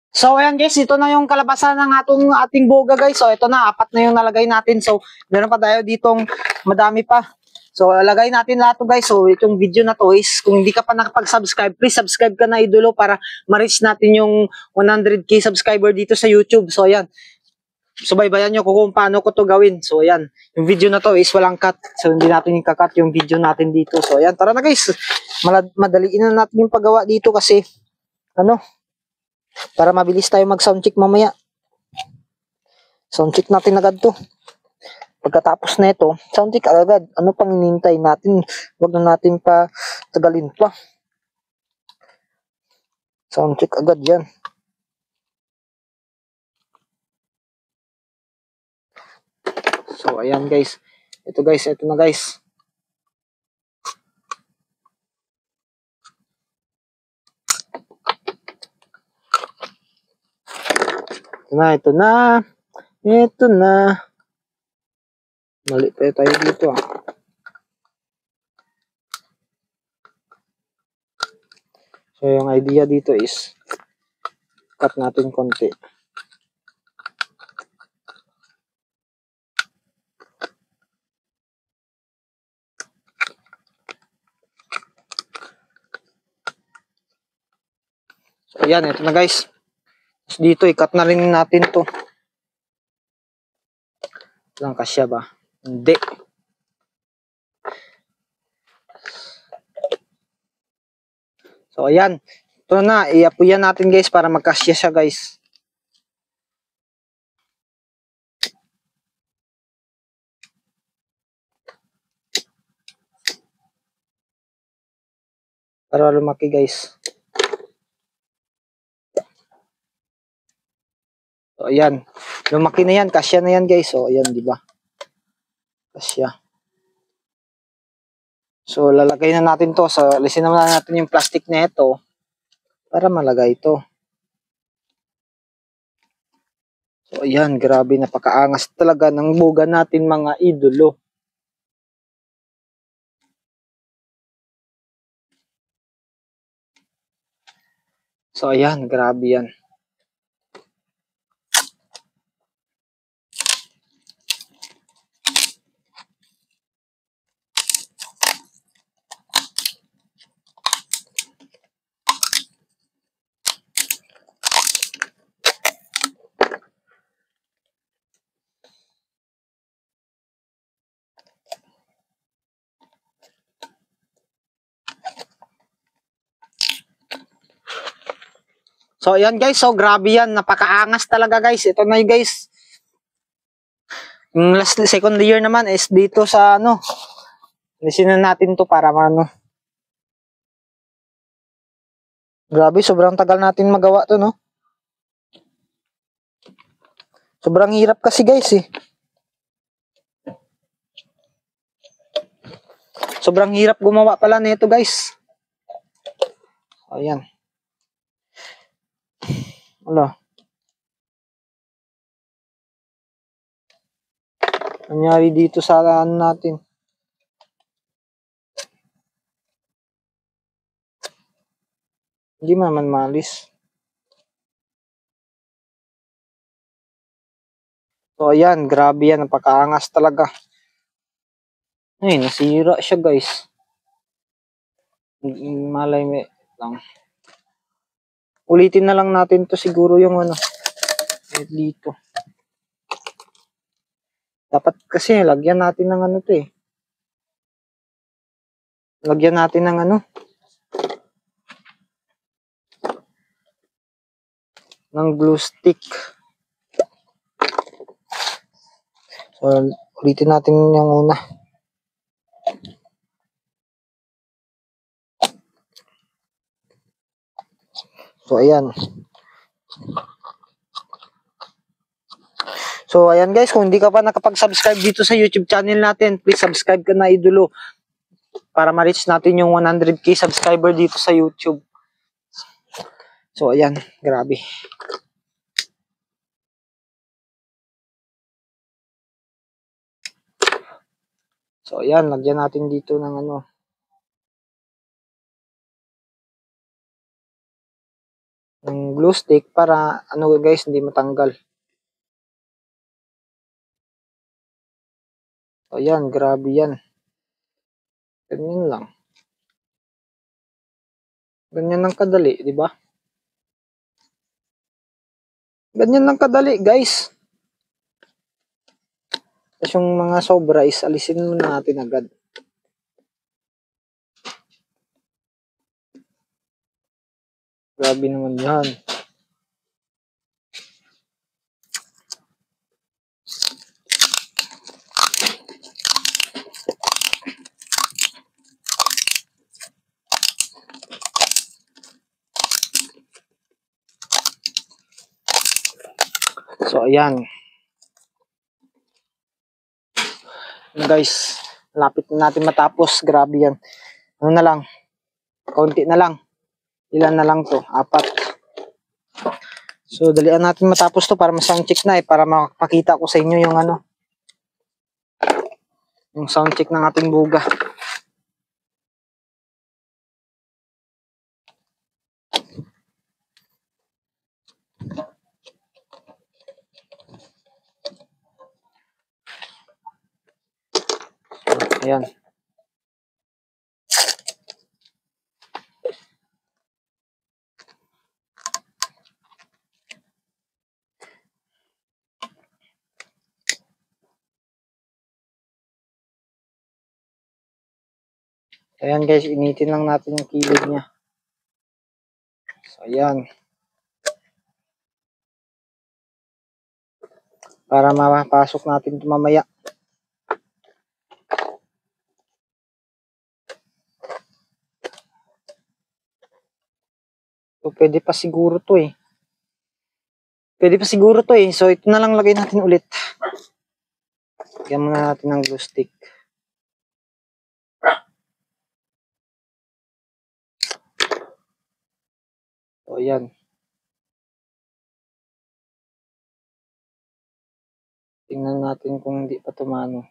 So, ayan guys, ito na yung kalabasan ng ating boga guys. So, ito na, 4 na yung nalagay natin. So, meron pa tayo ditong madami pa. So, lagay natin lahat to guys. So, itong video na to is, kung hindi ka pa nakapag-subscribe, please subscribe ka na idolo para ma-reach natin yung 100k subscriber dito sa YouTube. So, ayan. Subaybayan nyo kung paano ko to gawin. So, ayan. Yung video na to is walang cut. So, hindi natin yung kakat yung video natin dito. So, ayan. Tara na guys. Madaliin na natin yung paggawa dito kasi, para mabilis tayo mag-soundcheck mamaya. Soundcheck natin agad to. Pagkatapos na ito, soundcheck agad. Ano pang hinihintay natin? Huwag na natin pa tagalin pa. Soundcheck agad yan. So, ayan guys. Ito na guys. Ito na. Mali pa tayo dito ah. So, yung idea dito is cut natin konti. So, ayan. Ito na guys. Dito, i-cut na rin natin to. Lang kasya ba? Hindi. So, ayan. Ito na. Iapuyan natin guys para magkasya siya guys. Para lumaki guys. So, ayan. Lumaki na yan. Kasya na yan guys. So, ayan, di ba? Kasya. So, lalagay na natin to. So, alisin naman natin yung plastic na ito para malagay ito. So, ayan. Grabe. Napakaangas talaga ng buga natin mga idolo. So, ayan. Grabe yan. So, ayan guys. So, grabe yan. Napakaangas talaga guys. Ito na yun guys. Yung last second year naman is dito sa alisin na natin to para Grabe, sobrang tagal natin magawa to, no? Sobrang hirap kasi guys eh. Sobrang hirap gumawa pala nito guys. Ayan. Ano? Nangyari dito sa natin. Hindi naman malis. So, ayan. Grabe yan. Napakaangas talaga. Ay, nasira siya guys. Malay may lang. Ulitin na lang natin to siguro yung dito. Dapat kasi lagyan natin ng to eh. Lagyan natin ng ng glue stick. So, ulitin natin yung una. So, ayan. So, ayan guys, kung hindi ka pa nakapag-subscribe dito sa YouTube channel natin, please subscribe ka na idolo para ma-reach natin yung 100k subscriber dito sa YouTube. So, ayan, grabe. So, ayan, lagyan natin dito ng ng glue stick para ano guys, hindi matanggal. Ayan, grabe yan. Ganyan lang. Ganyan lang kadali, di ba? Ganyan lang kadali, guys. Tapos yung mga sobra is alisin muna natin agad. Grabe naman yan. So, ayan. Guys, lapit na natin matapos. Grabe yan. Ano na lang? Kaunti na lang. Ilan na lang to? 4. So, dalian natin matapos to para ma-sound check na para makapakita ko sa inyo yung ano. Yung sound check ng ating buga. Ayan. Ayan guys, initin lang natin yung kilid niya. So, ayan. Para mapasok natin ito mamaya. So, pwede pa siguro to eh. Pwede pa siguro to eh. So, ito na lang lagay natin ulit. Lagyan muna natin ng glue stick. So, ayan. Tingnan natin kung hindi pa tumano.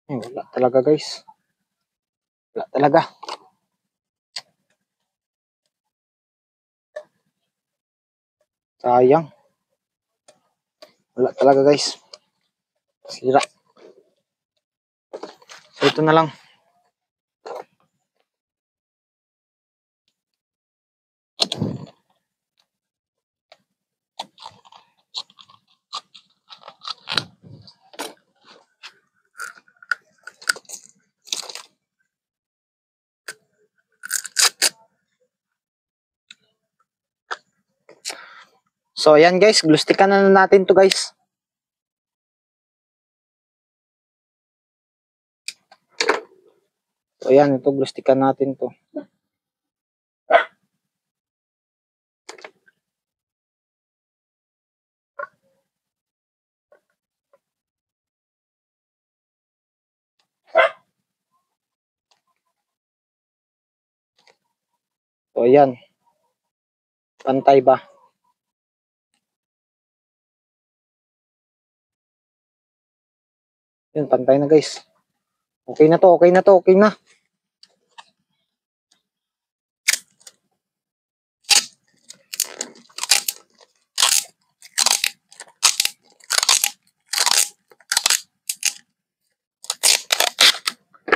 Wala talaga guys. Wala talaga. Sayang. Wala talaga guys. Sira. So, ito na lang. So, ayan guys. Glue stickan na natin to guys. So, ayan. Ito, glue stickan natin to. So, ayan. Pantay ba? Yun, pantay na guys. Okay na to, okay na to, okay na.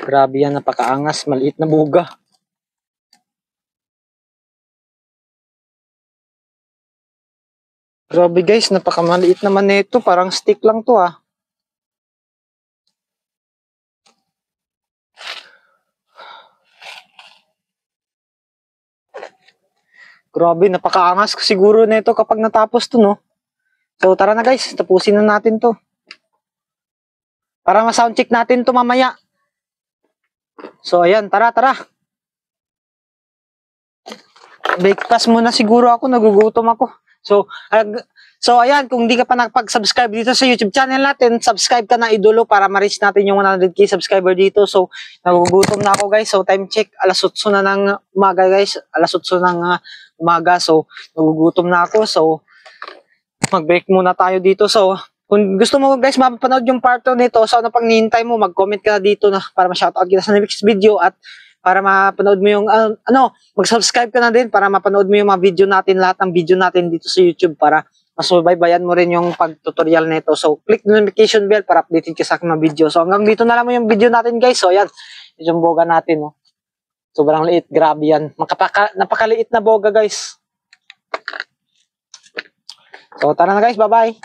Grabe yan, napakaangas, maliit na buga. Grabe guys, napakamaliit naman nito, parang stick lang to ah. Grabe, napakaangas siguro nito kapag natapos to no. So tara na guys, tapusin na natin to. Para ma-sound check natin to mamaya. So ayan, tara. Breakfast muna siguro ako, nagugutom ako. So ayan, kung di ka pa nakapag-subscribe dito sa YouTube channel natin, subscribe ka na idolo para ma-reach natin yung 100k subscriber dito. So nagugutom na ako guys. So time check, 8:00 na ng umaga guys. 8:00 ng umaga. So nagugutom na ako. So mag-break muna tayo dito. So Kung gusto mo guys mapapanood yung part 2 nito, so ano pang hinihintay mo, mag-comment ka na dito na para ma-shoutout kita sa next video at para mapanood mo yung mag-subscribe ka na din para mapanood mo yung mga video natin, lahat ng video natin dito sa YouTube para masubaybayan mo rin yung pag-tutorial nito. So click the notification bell para updated ka sa aking mga video. So hanggang dito na lang mo yung video natin guys. So yan, yung boga natin, no. Sobrang liit, grabe yan. Napakaliit na boga guys. So tara na guys, bye-bye.